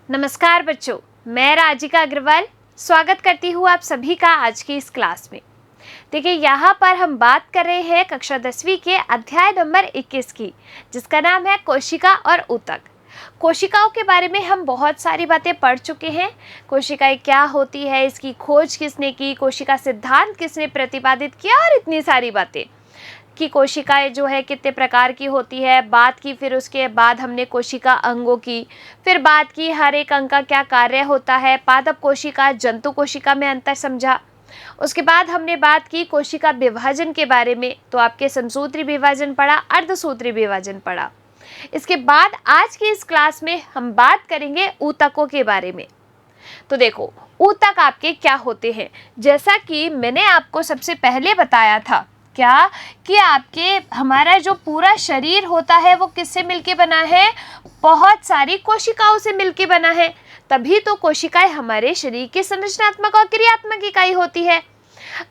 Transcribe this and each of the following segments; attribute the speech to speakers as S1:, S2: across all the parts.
S1: नमस्कार बच्चों, मैं राजिका अग्रवाल स्वागत करती हूँ आप सभी का आज की इस क्लास में। देखिए, यहाँ पर हम बात कर रहे हैं कक्षा 10वीं के अध्याय नंबर 21 की, जिसका नाम है कोशिका और ऊतक। कोशिकाओं के बारे में हम बहुत सारी बातें पढ़ चुके हैं। कोशिकाएं क्या होती है, इसकी खोज किसने की, कोशिका सिद्धांत किसने प्रतिपादित किया और इतनी सारी बातें कि कोशिकाएं जो है कितने प्रकार की होती है बात की। फिर उसके बाद हमने कोशिका अंगों की, फिर बात की हर एक अंग का क्या कार्य होता है, पादप कोशिका जंतु कोशिका में अंतर समझा। उसके बाद हमने बात की कोशिका विभाजन के बारे में, तो आपके समसूत्री विभाजन पढ़ा, अर्धसूत्री विभाजन पढ़ा। इसके बाद आज की इस क्लास में हम बात करेंगे ऊतकों के बारे में। तो देखो, ऊतक आपके क्या होते हैं, जैसा कि मैंने आपको सबसे पहले बताया था क्या कि आपके हमारा जो पूरा शरीर होता है वो किससे मिलके बना है, बहुत सारी कोशिकाओं से मिलके बना है। तभी तो कोशिकाएं हमारे शरीर की संरचनात्मक और क्रियात्मक इकाई होती है।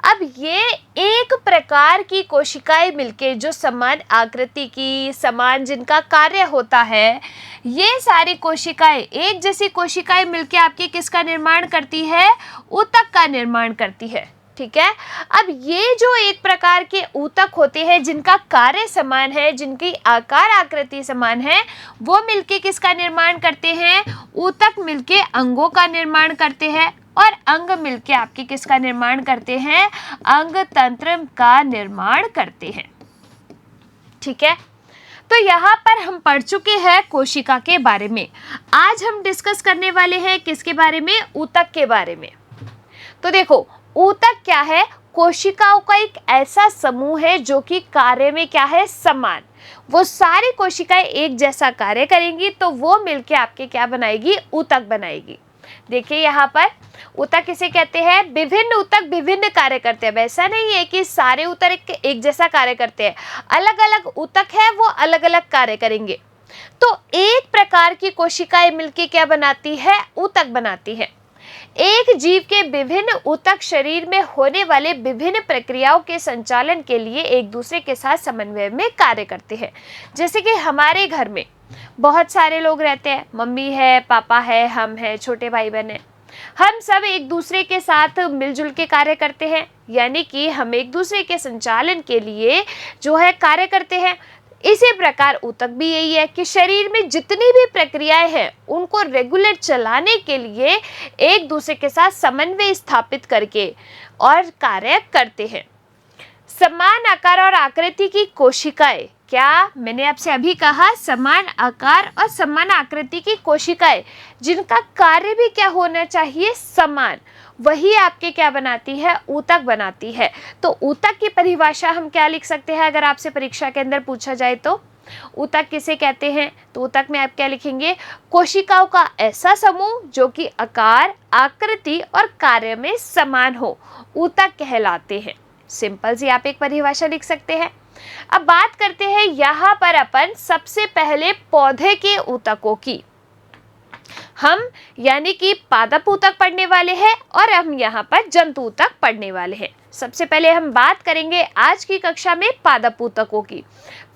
S1: अब ये एक प्रकार की कोशिकाएं मिलके जो समान आकृति की, समान जिनका कार्य होता है, ये सारी कोशिकाएं, एक जैसी कोशिकाएं मिलके आपके किसका निर्माण करती है, ऊतक का निर्माण करती है। ठीक है। अब ये जो एक प्रकार के ऊतक होते हैं जिनका कार्य समान है, जिनकी आकार आकृति समान है, वो मिलके किसका निर्माण करते हैं, ऊतक मिलके अंगों का निर्माण करते हैं और अंग मिलके आपके किसका निर्माण करते हैं, अंग तंत्र का निर्माण करते हैं। ठीक है। तो यहाँ पर हम पढ़ चुके हैं कोशिका के बारे में। आज हम डिस्कस करने वाले हैं किसके बारे में, ऊतक के बारे में। तो देखो, ऊतक क्या है, कोशिकाओं का एक ऐसा समूह है जो कि कार्य में क्या है, समान। वो सारी कोशिकाएं एक जैसा कार्य करेंगी तो वो मिलके आपके क्या बनाएगी, ऊतक बनाएगी। देखिए यहाँ पर ऊतक किसे कहते हैं, विभिन्न ऊतक विभिन्न कार्य करते हैं। वैसा नहीं है कि सारे ऊतक एक जैसा कार्य करते हैं, अलग अलग ऊतक है वो अलग अलग कार्य करेंगे। तो एक प्रकार की कोशिकाएं मिलके क्या बनाती है, ऊतक बनाती है। एक जीव के विभिन्न ऊतक शरीर में होने वाले विभिन्न प्रक्रियाओं के संचालन के लिए एक दूसरे के साथ समन्वय में कार्य करते हैं। जैसे कि हमारे घर में बहुत सारे लोग रहते हैं, मम्मी है, पापा है, हम हैं, छोटे भाई बहन हैं। हम सब एक दूसरे के साथ मिलजुल के कार्य करते हैं, यानी कि हम एक दूसरे के संचालन के लिए जो है कार्य करते हैं। इसी प्रकार ऊतक भी यही है कि शरीर में जितनी भी प्रक्रियाएं हैं उनको रेगुलर चलाने के लिए एक दूसरे के साथ समन्वय स्थापित करके और कार्य करते हैं। समान आकार और आकृति की कोशिकाएं, क्या मैंने आपसे अभी कहा, समान आकार और समान आकृति की कोशिकाएं जिनका कार्य भी क्या होना चाहिए, समान, वही आपके क्या बनाती है, ऊतक बनाती है। तो ऊतक की परिभाषा हम क्या लिख सकते हैं अगर आपसे परीक्षा के अंदर पूछा जाए तो, ऊतक किसे कहते हैं, तो ऊतक में आप क्या लिखेंगे, कोशिकाओं का ऐसा समूह जो कि आकार, आकृति और कार्य में समान हो, ऊतक कहलाते हैं। सिंपल सी आप एक परिभाषा लिख सकते हैं। अब बात करते हैं यहाँ पर अपन सबसे पहले पौधे के ऊतकों की। हम यानी कि पादप ऊतक पढ़ने वाले हैं और हम यहाँ पर जंतु ऊतक पढ़ने वाले हैं। सबसे पहले हम बात करेंगे आज की कक्षा में पादप ऊतकों की,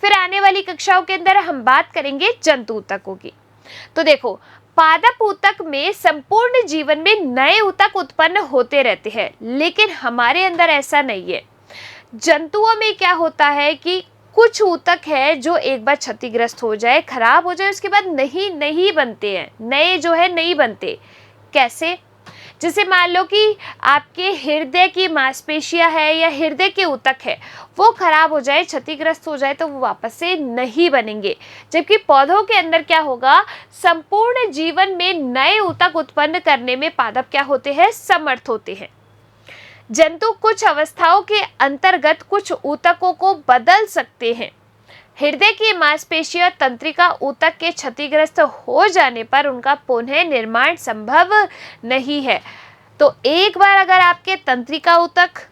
S1: फिर आने वाली कक्षाओं के अंदर हम बात करेंगे जंतु ऊतकों की। तो देखो, पादप ऊतक में संपूर्ण जीवन में नए ऊतक उत्पन्न होते रहते हैं, लेकिन हमारे अंदर ऐसा नहीं है। जंतुओं में क्या होता है कि कुछ ऊतक है जो एक बार क्षतिग्रस्त हो जाए, खराब हो जाए, उसके बाद नहीं बनते हैं, नए जो है नहीं बनते। कैसे, जैसे मान लो कि आपके हृदय की मांसपेशियां है या हृदय के ऊतक है, वो खराब हो जाए, क्षतिग्रस्त हो जाए तो वो वापस से नहीं बनेंगे। जबकि पौधों के अंदर क्या होगा, संपूर्ण जीवन में नए ऊतक उत्पन्न करने में पादप क्या होते हैं, समर्थ होते हैं। जंतु कुछ अवस्थाओं के अंतर्गत कुछ ऊतकों को बदल सकते हैं। हृदय की मांसपेशियां तंत्रिका ऊतक के क्षतिग्रस्त हो जाने पर उनका पुनः निर्माण संभव नहीं है। तो एक बार अगर आपके तंत्रिका ऊतक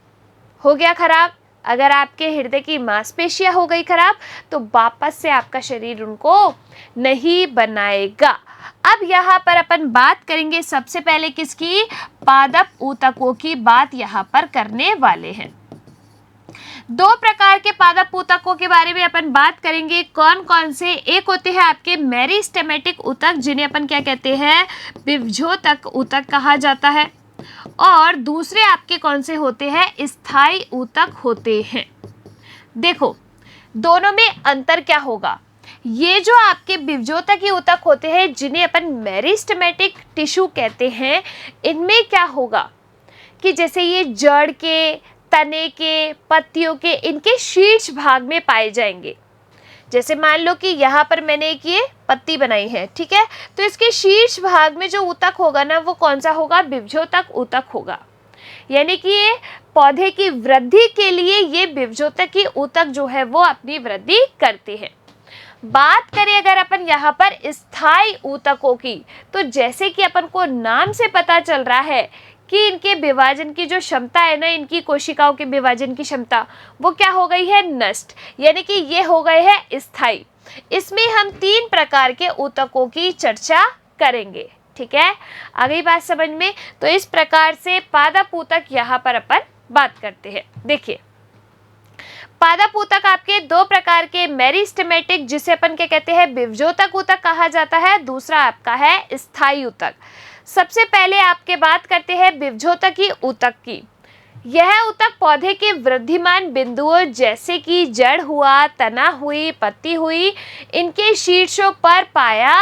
S1: हो गया खराब, अगर आपके हृदय की मांसपेशियां हो गई खराब, तो वापस से आपका शरीर उनको नहीं बनाएगा। अब यहाँ पर अपन बात करेंगे सबसे पहले किसकी, पादप ऊतकों की बात यहाँ पर करने वाले हैं। दो प्रकार के पादप ऊतकों के बारे में अपन बात करेंगे। कौन कौन से? एक होते हैं आपके मेरिस्टेमेटिक ऊतक, जिन्हें अपन क्या कहते हैं? विभजोतक ऊतक कहा जाता है। और दूसरे आपके कौन से होते हैं? स्थायी ऊतक होते हैं। देखो दोनों में अंतर क्या होगा। ये जो आपके विभजोतकी ऊतक होते हैं, जिन्हें अपन मेरिस्टेमेटिक टिश्यू कहते हैं, इनमें क्या होगा कि जैसे ये जड़ के, तने के, पत्तियों के, इनके शीर्ष भाग में पाए जाएंगे। जैसे मान लो कि यहाँ पर मैंने एक ये पत्ती बनाई है, ठीक है, तो इसके शीर्ष भाग में जो ऊतक होगा ना, वो कौन सा होगा? विभजोतक ऊतक होगा। यानी कि ये पौधे की वृद्धि के लिए ये विभजोतकी ऊतक जो है वो अपनी वृद्धि करते हैं। बात करें अगर अपन यहाँ पर स्थायी ऊतकों की, तो जैसे कि अपन को नाम से पता चल रहा है कि इनके विभाजन की जो क्षमता है ना, इनकी कोशिकाओं के विभाजन की क्षमता, वो क्या हो गई है? नष्ट। यानी कि ये हो गए हैं स्थायी। इसमें हम 3 प्रकार के ऊतकों की चर्चा करेंगे, ठीक है? आ गई बात समझ में? तो इस प्रकार से पादप ऊतक यहाँ पर अपन बात करते हैं। देखिए पादप ऊतक आपके 2 प्रकार के, मेरिस्टेमेटिक जिसे अपन क्या कहते हैं? विभजोतक ऊतक कहा जाता है। दूसरा आपका है स्थायी ऊतक। सबसे पहले आपके बात करते हैं विभजोतकी ऊतक की। यह ऊतक पौधे के वृद्धिमान बिंदुओं जैसे कि जड़ हुआ, तना हुई, पत्ती हुई, इनके शीर्षों पर पाया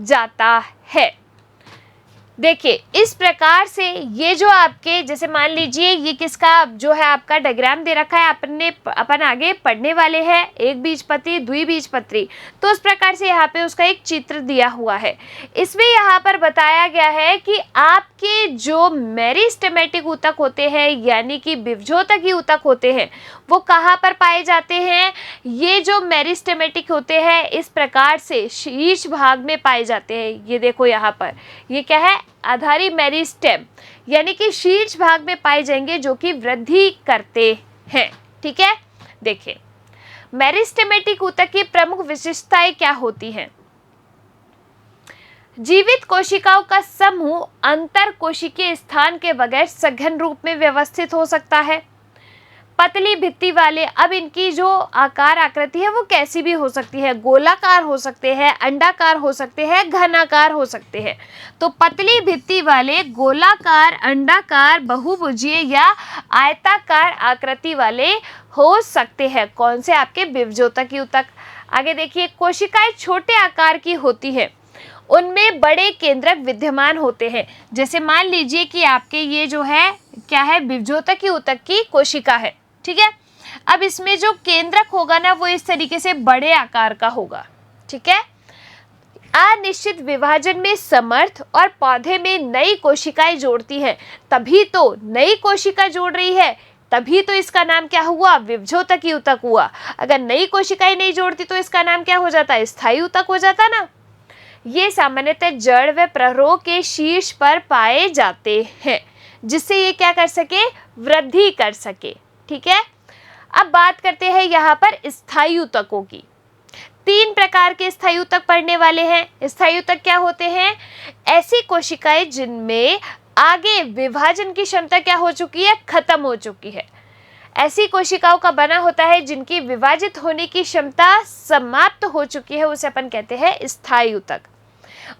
S1: जाता है। देखिए इस प्रकार से ये जो आपके, जैसे मान लीजिए ये किसका जो है आपका डायग्राम दे रखा है, अपन आगे पढ़ने वाले हैं, एक बीजपत्री, द्विबीजपत्री। तो उस प्रकार से यहाँ पे उसका एक चित्र दिया हुआ है। इसमें यहाँ पर बताया गया है कि आपके जो मेरिस्टेमेटिक ऊतक होते हैं, यानी कि विभजोतकी ऊतक होते हैं, वो कहाँ पर पाए जाते हैं? ये जो मेरिस्टेमेटिक होते हैं इस प्रकार से शीर्ष भाग में पाए जाते हैं। ये देखो यहाँ पर ये क्या है? आधारी मेरिस्टेम, यानी कि शीर्ष भाग में पाए जाएंगे, जो कि वृद्धि करते हैं, ठीक है? देखिए मेरिस्टेमेटिक ऊतक की प्रमुख विशेषताएं क्या होती हैं? जीवित कोशिकाओं का समूह अंतर कोशिकीय स्थान के बगैर सघन रूप में व्यवस्थित हो सकता है। पतली भित्ति वाले, अब इनकी जो आकार आकृति है वो कैसी भी हो सकती है, गोलाकार हो सकते हैं, अंडाकार हो सकते हैं, घनाकार हो सकते हैं। तो पतली भित्ति वाले, गोलाकार, अंडाकार, बहुभुजीय या आयताकार आकृति वाले हो सकते हैं। कौन से? आपके विभजोतकी ऊतक। आगे देखिए कोशिकाएं छोटे आकार की होती है, उनमें बड़े केंद्रक विद्यमान होते हैं। जैसे मान लीजिए कि आपके ये जो है क्या है? विभजोतकी ऊतक की कोशिका है, ठीक है? अब इसमें जो केंद्रक होगा ना, वो इस तरीके से बड़े आकार का होगा, ठीक है? अनिश्चित विभाजन में समर्थ और पौधे में नई कोशिकाएं जोड़ती है, तभी तो नई कोशिका जोड़ रही है, तभी तो इसका नाम क्या हुआ? विभजोतकी ऊतक हुआ। अगर नई कोशिकाएं नहीं जोड़ती तो इसका नाम क्या हो जाता? स्थायी ऊतक हो जाता ना। ये सामान्यतः जड़ व प्ररोह के शीर्ष पर पाए जाते हैं, जिससे ये क्या कर सके? वृद्धि कर सके, ठीक है? अब बात करते हैं यहाँ पर स्थायी ऊतकों की। 3 प्रकार के स्थायी ऊतक पढ़ने वाले हैं। स्थायी ऊतक क्या होते हैं? ऐसी कोशिकाएं जिनमें आगे विभाजन की क्षमता क्या हो चुकी है? खत्म हो चुकी है। ऐसी कोशिकाओं का बना होता है जिनकी विभाजित होने की क्षमता समाप्त हो चुकी है, उसे अपन कहते हैं स्थायी ऊतक।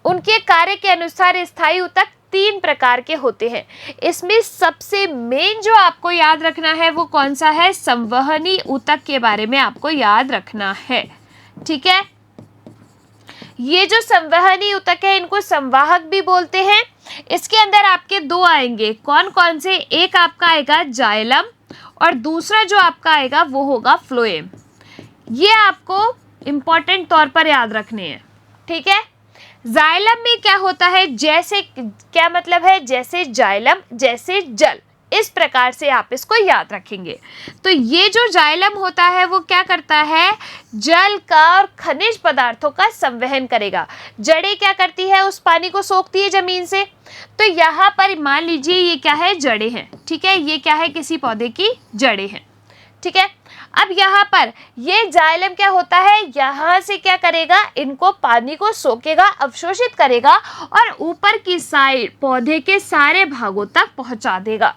S1: उनके कार्य के अनुसार स्थायी ऊतक 3 प्रकार के होते हैं। इसमें सबसे मेन जो आपको याद रखना है वो कौन सा है? संवहनी ऊतक के बारे में आपको याद रखना है, ठीक है? ये जो संवहनी ऊतक है इनको संवाहक भी बोलते हैं। इसके अंदर आपके 2 आएंगे। कौन कौन से? एक आपका आएगा जाइलम और दूसरा जो आपका आएगा वो होगा फ्लोएम। ये आपको इंपॉर्टेंट तौर पर याद रखने हैं, ठीक है? जाइलम में क्या होता है? जैसे, क्या मतलब है? जैसे जाइलम, जैसे जल, इस प्रकार से आप इसको याद रखेंगे। तो ये जो जाइलम होता है वो क्या करता है? जल का और खनिज पदार्थों का संवहन करेगा। जड़ें क्या करती है? उस पानी को सोखती है जमीन से। तो यहाँ पर मान लीजिए ये क्या है? जड़ें हैं, ठीक है? ये क्या है? किसी पौधे की जड़ें हैं, ठीक है? अब यहाँ पर ये जाइलम क्या होता है? यहाँ से क्या करेगा? इनको पानी को सोखेगा, अवशोषित करेगा और ऊपर की साइड पौधे के सारे भागों तक पहुँचा देगा,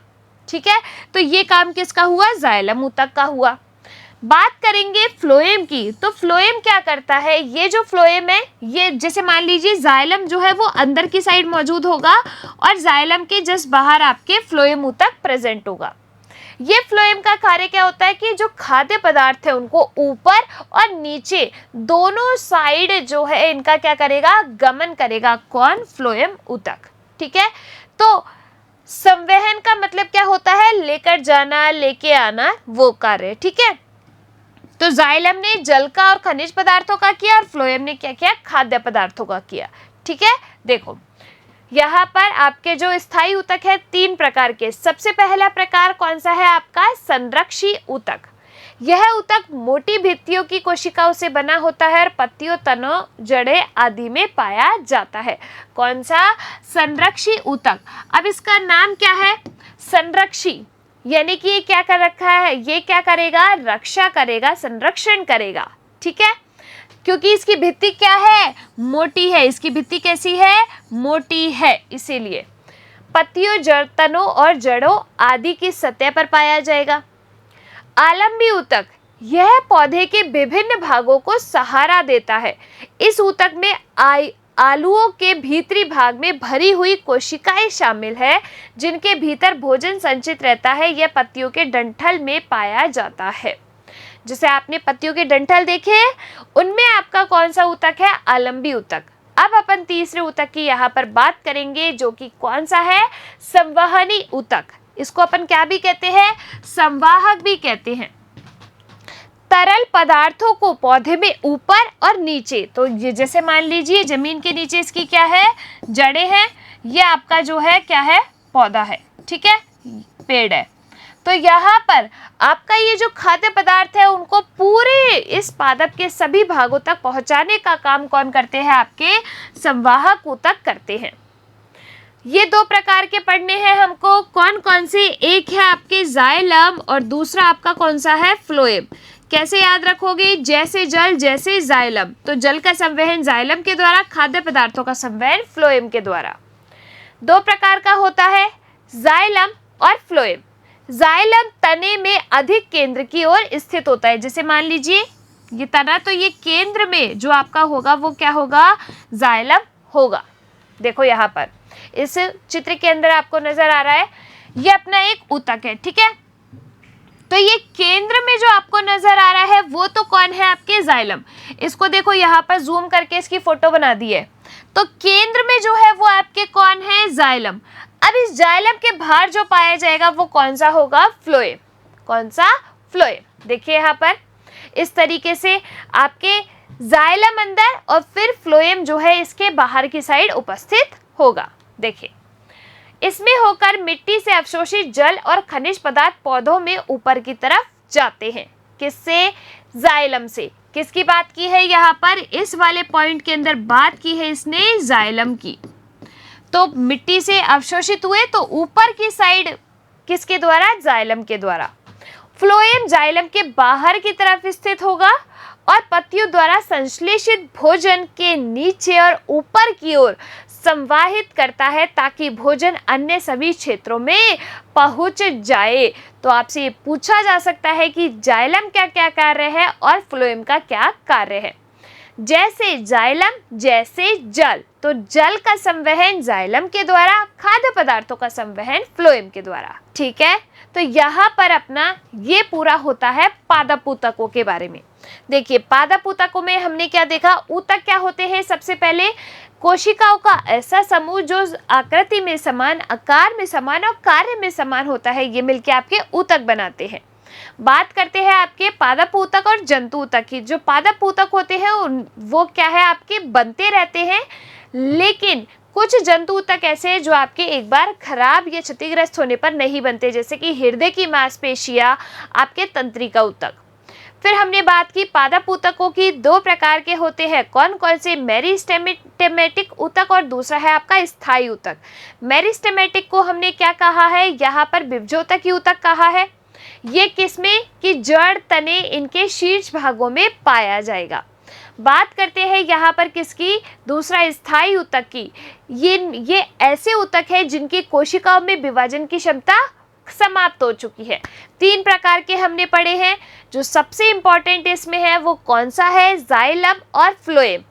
S1: ठीक है? तो ये काम किसका हुआ? जाइलम ऊतक का हुआ। बात करेंगे फ्लोएम की, तो फ्लोएम क्या करता है, ये जो फ्लोएम है, ये जैसे मान लीजिए जाइलम जो है वो अंदर की साइड मौजूद होगा और जाइलम के जस्ट बाहर आपके फ्लोएम ऊतक प्रेजेंट होगा। ये फ्लोएम का कार्य क्या होता है कि जो खाद्य पदार्थ है उनको ऊपर और नीचे दोनों साइड जो है इनका क्या करेगा, गमन करेगा। कौन? फ्लोएम ऊतक। ठीक है, तो संवहन का मतलब क्या होता है, लेकर जाना, लेके आना, वो कार्य। ठीक है, तो जाइलम ने जल का और खनिज पदार्थों का किया और फ्लोएम ने क्या किया, खाद्य पदार्थों का किया। ठीक है, देखो यहाँ पर आपके जो स्थायी ऊतक है 3 प्रकार के। सबसे पहला प्रकार कौन सा है आपका, संरक्षी ऊतक। यह ऊतक मोटी भित्तियों की कोशिकाओं से बना होता है और पत्तियों, तनों, जड़ें आदि में पाया जाता है। कौन सा? संरक्षी ऊतक। अब इसका नाम क्या है, संरक्षी, यानी कि ये क्या कर रखा है, ये क्या करेगा, रक्षा करेगा, संरक्षण करेगा। ठीक है, क्योंकि इसकी भित्ति क्या है, मोटी है। इसकी भित्ति कैसी है, मोटी है, इसीलिए पत्तियों, जड़, तनों और जड़ों आदि की सतह पर पाया जाएगा। आलंबी ऊतक, यह पौधे के विभिन्न भागों को सहारा देता है। इस ऊतक में आलुओं के भीतरी भाग में भरी हुई कोशिकाएं शामिल है, जिनके भीतर भोजन संचित रहता है। यह पत्तियों के डंठल में पाया जाता है। जैसे आपने पत्तियों के डंठल देखे, उनमें आपका कौन सा ऊतक है, आलंबी ऊतक। अब अपन तीसरे ऊतक की यहाँ पर बात करेंगे, जो कि कौन सा है, संवहनी ऊतक। इसको अपन क्या भी कहते हैं, संवाहक भी कहते हैं। तरल पदार्थों को पौधे में ऊपर और नीचे, तो ये जैसे मान लीजिए जमीन के नीचे इसकी क्या है, जड़ें हैं, ये आपका जो है क्या है, पौधा है। ठीक है, पेड़ है। तो यहाँ पर आपका ये जो खाद्य पदार्थ है उनको पूरे इस पादप के सभी भागों तक पहुंचाने का काम कौन करते हैं, आपके संवाहक ऊतक करते हैं। ये 2 प्रकार के पढ़ने हैं हमको। कौन कौन से? एक है आपके जाइलम और दूसरा आपका कौन सा है, फ्लोएम। कैसे याद रखोगे, जैसे जल जैसे जाइलम, तो जल का संवहन जाइलम के द्वारा, खाद्य पदार्थों का संवहन फ्लोएम के द्वारा। 2 प्रकार का होता है, जाइलम और फ्लोएम। जाइलम तने में अधिक केंद्र की ओर स्थित होता है। जैसे मान लीजिए ये तना, तो ये केंद्र में जो आपका होगा वो क्या होगा, जाइलम होगा। देखो यहाँ पर इस चित्र के अंदर आपको नजर आ रहा है, ये अपना एक ऊतक है। ठीक है, तो ये केंद्र में जो आपको नजर आ रहा है वो तो कौन है, आपके जाइलम। इसको देखो यहाँ पर जूम करके इसकी फोटो बना दी है, तो केंद्र में जो है वो आपके कौन है, जाइलम। अब इस जाइलम के बाहर जो पाया जाएगा वो कौन सा होगा, फ्लोएम। कौन सा, फ्लोएम। देखिए यहाँ पर इस तरीके से आपके जाइलम अंदर और फिर फ्लोएम जो है इसके बाहर की साइड उपस्थित होगा। देखिए, इसमें होकर मिट्टी से अवशोषित जल और खनिज पदार्थ पौधों में ऊपर की तरफ जाते हैं। किससे, जाइलम से। किसकी बात की है यहाँ पर, इस वाले पॉइंट के अंदर बात की है इसने जाइलम की। तो मिट्टी से अवशोषित हुए तो ऊपर की साइड किसके द्वारा, जाइलम के द्वारा। फ्लोएम जाइलम के बाहर की तरफ स्थित होगा और पत्तियों द्वारा संश्लेषित भोजन के नीचे और ऊपर की ओर संवाहित करता है, ताकि भोजन अन्य सभी क्षेत्रों में पहुंच जाए। तो आपसे ये पूछा जा सकता है कि जाइलम क्या क्या कार्य है और फ्लोएम का क्या कार्य है। जैसे जाइलम जैसे जल, तो जल का संवहन जाइलम के द्वारा, खाद्य पदार्थों का संवहन फ्लोएम के द्वारा। ठीक है, तो यहाँ पर अपना ये पूरा होता है पादप ऊतकों के बारे में। देखिए, पादप ऊतकों में हमने क्या देखा, ऊतक क्या होते हैं, सबसे पहले कोशिकाओं का ऐसा समूह जो आकृति में समान, आकार में समान और कार्य में समान होता है, ये मिलके आपके ऊतक बनाते हैं। बात करते हैं आपके पादप ऊतक और जंतु ऊतक की। जो पादप ऊतक होते हैं वो क्या है, आपके बनते रहते हैं, लेकिन कुछ जंतु ऊतक ऐसे हैं जो आपके एक बार खराब या क्षतिग्रस्त होने पर नहीं बनते, जैसे कि हृदय की मांसपेशियां, आपके तंत्रिका ऊतक। फिर हमने बात की पादप ऊतकों की, 2 प्रकार के होते हैं। कौन कौन से, मेरिस्टेमेटिक ऊतक और दूसरा है आपका स्थायी ऊतक। मेरिस्टेमेटिक को हमने क्या कहा है, यहाँ पर विभजोतकी ऊतक कहा है। ये किसमें, कि जड़, तने, इनके शीर्ष भागों में पाया जाएगा। बात करते हैं यहाँ पर किसकी, दूसरा स्थायी ऊतक की। ये ऐसे ऊतक है जिनकी कोशिकाओं में विभाजन की क्षमता समाप्त हो चुकी है। 3 प्रकार के हमने पढ़े हैं। जो सबसे इंपॉर्टेंट इसमें है वो कौन सा है? जाइलम और फ्लोएम।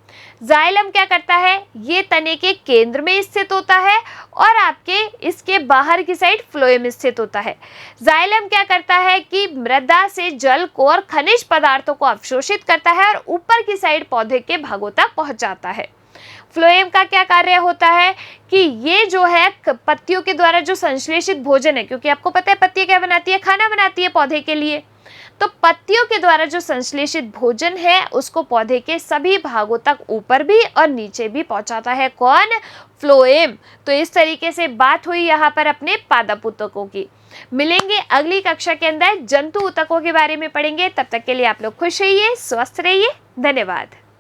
S1: जाइलम क्या करता है? ये तने के केंद्र में स्थित होता है और आपके इसके बाहर की साइड फ्लोएम स्थित होता है। जाइलम क्या करता है कि मृदा से जल को और खनिज पदार्थों को अवशोषित करता है और ऊपर की साइड पौधे के भागों तक पहुंचाता है। फ्लोएम का क्या कार्य होता है कि ये जो है पत्तियों के द्वारा जो संश्लेषित भोजन है, क्योंकि आपको पता है पत्तियां क्या बनाती है? खाना बनाती है पौधे के लिए। तो पत्तियों के द्वारा जो संश्लेषित भोजन है उसको पौधे के सभी भागों तक ऊपर भी और नीचे भी पहुंचाता है। कौन? फ्लोएम। तो इस तरीके से बात हुई यहाँ पर अपने पादप ऊतकों की। मिलेंगे अगली कक्षा के अंदर, जंतु ऊतकों के बारे में पढ़ेंगे। तब तक के लिए आप लोग खुश रहिए, स्वस्थ रहिए। धन्यवाद।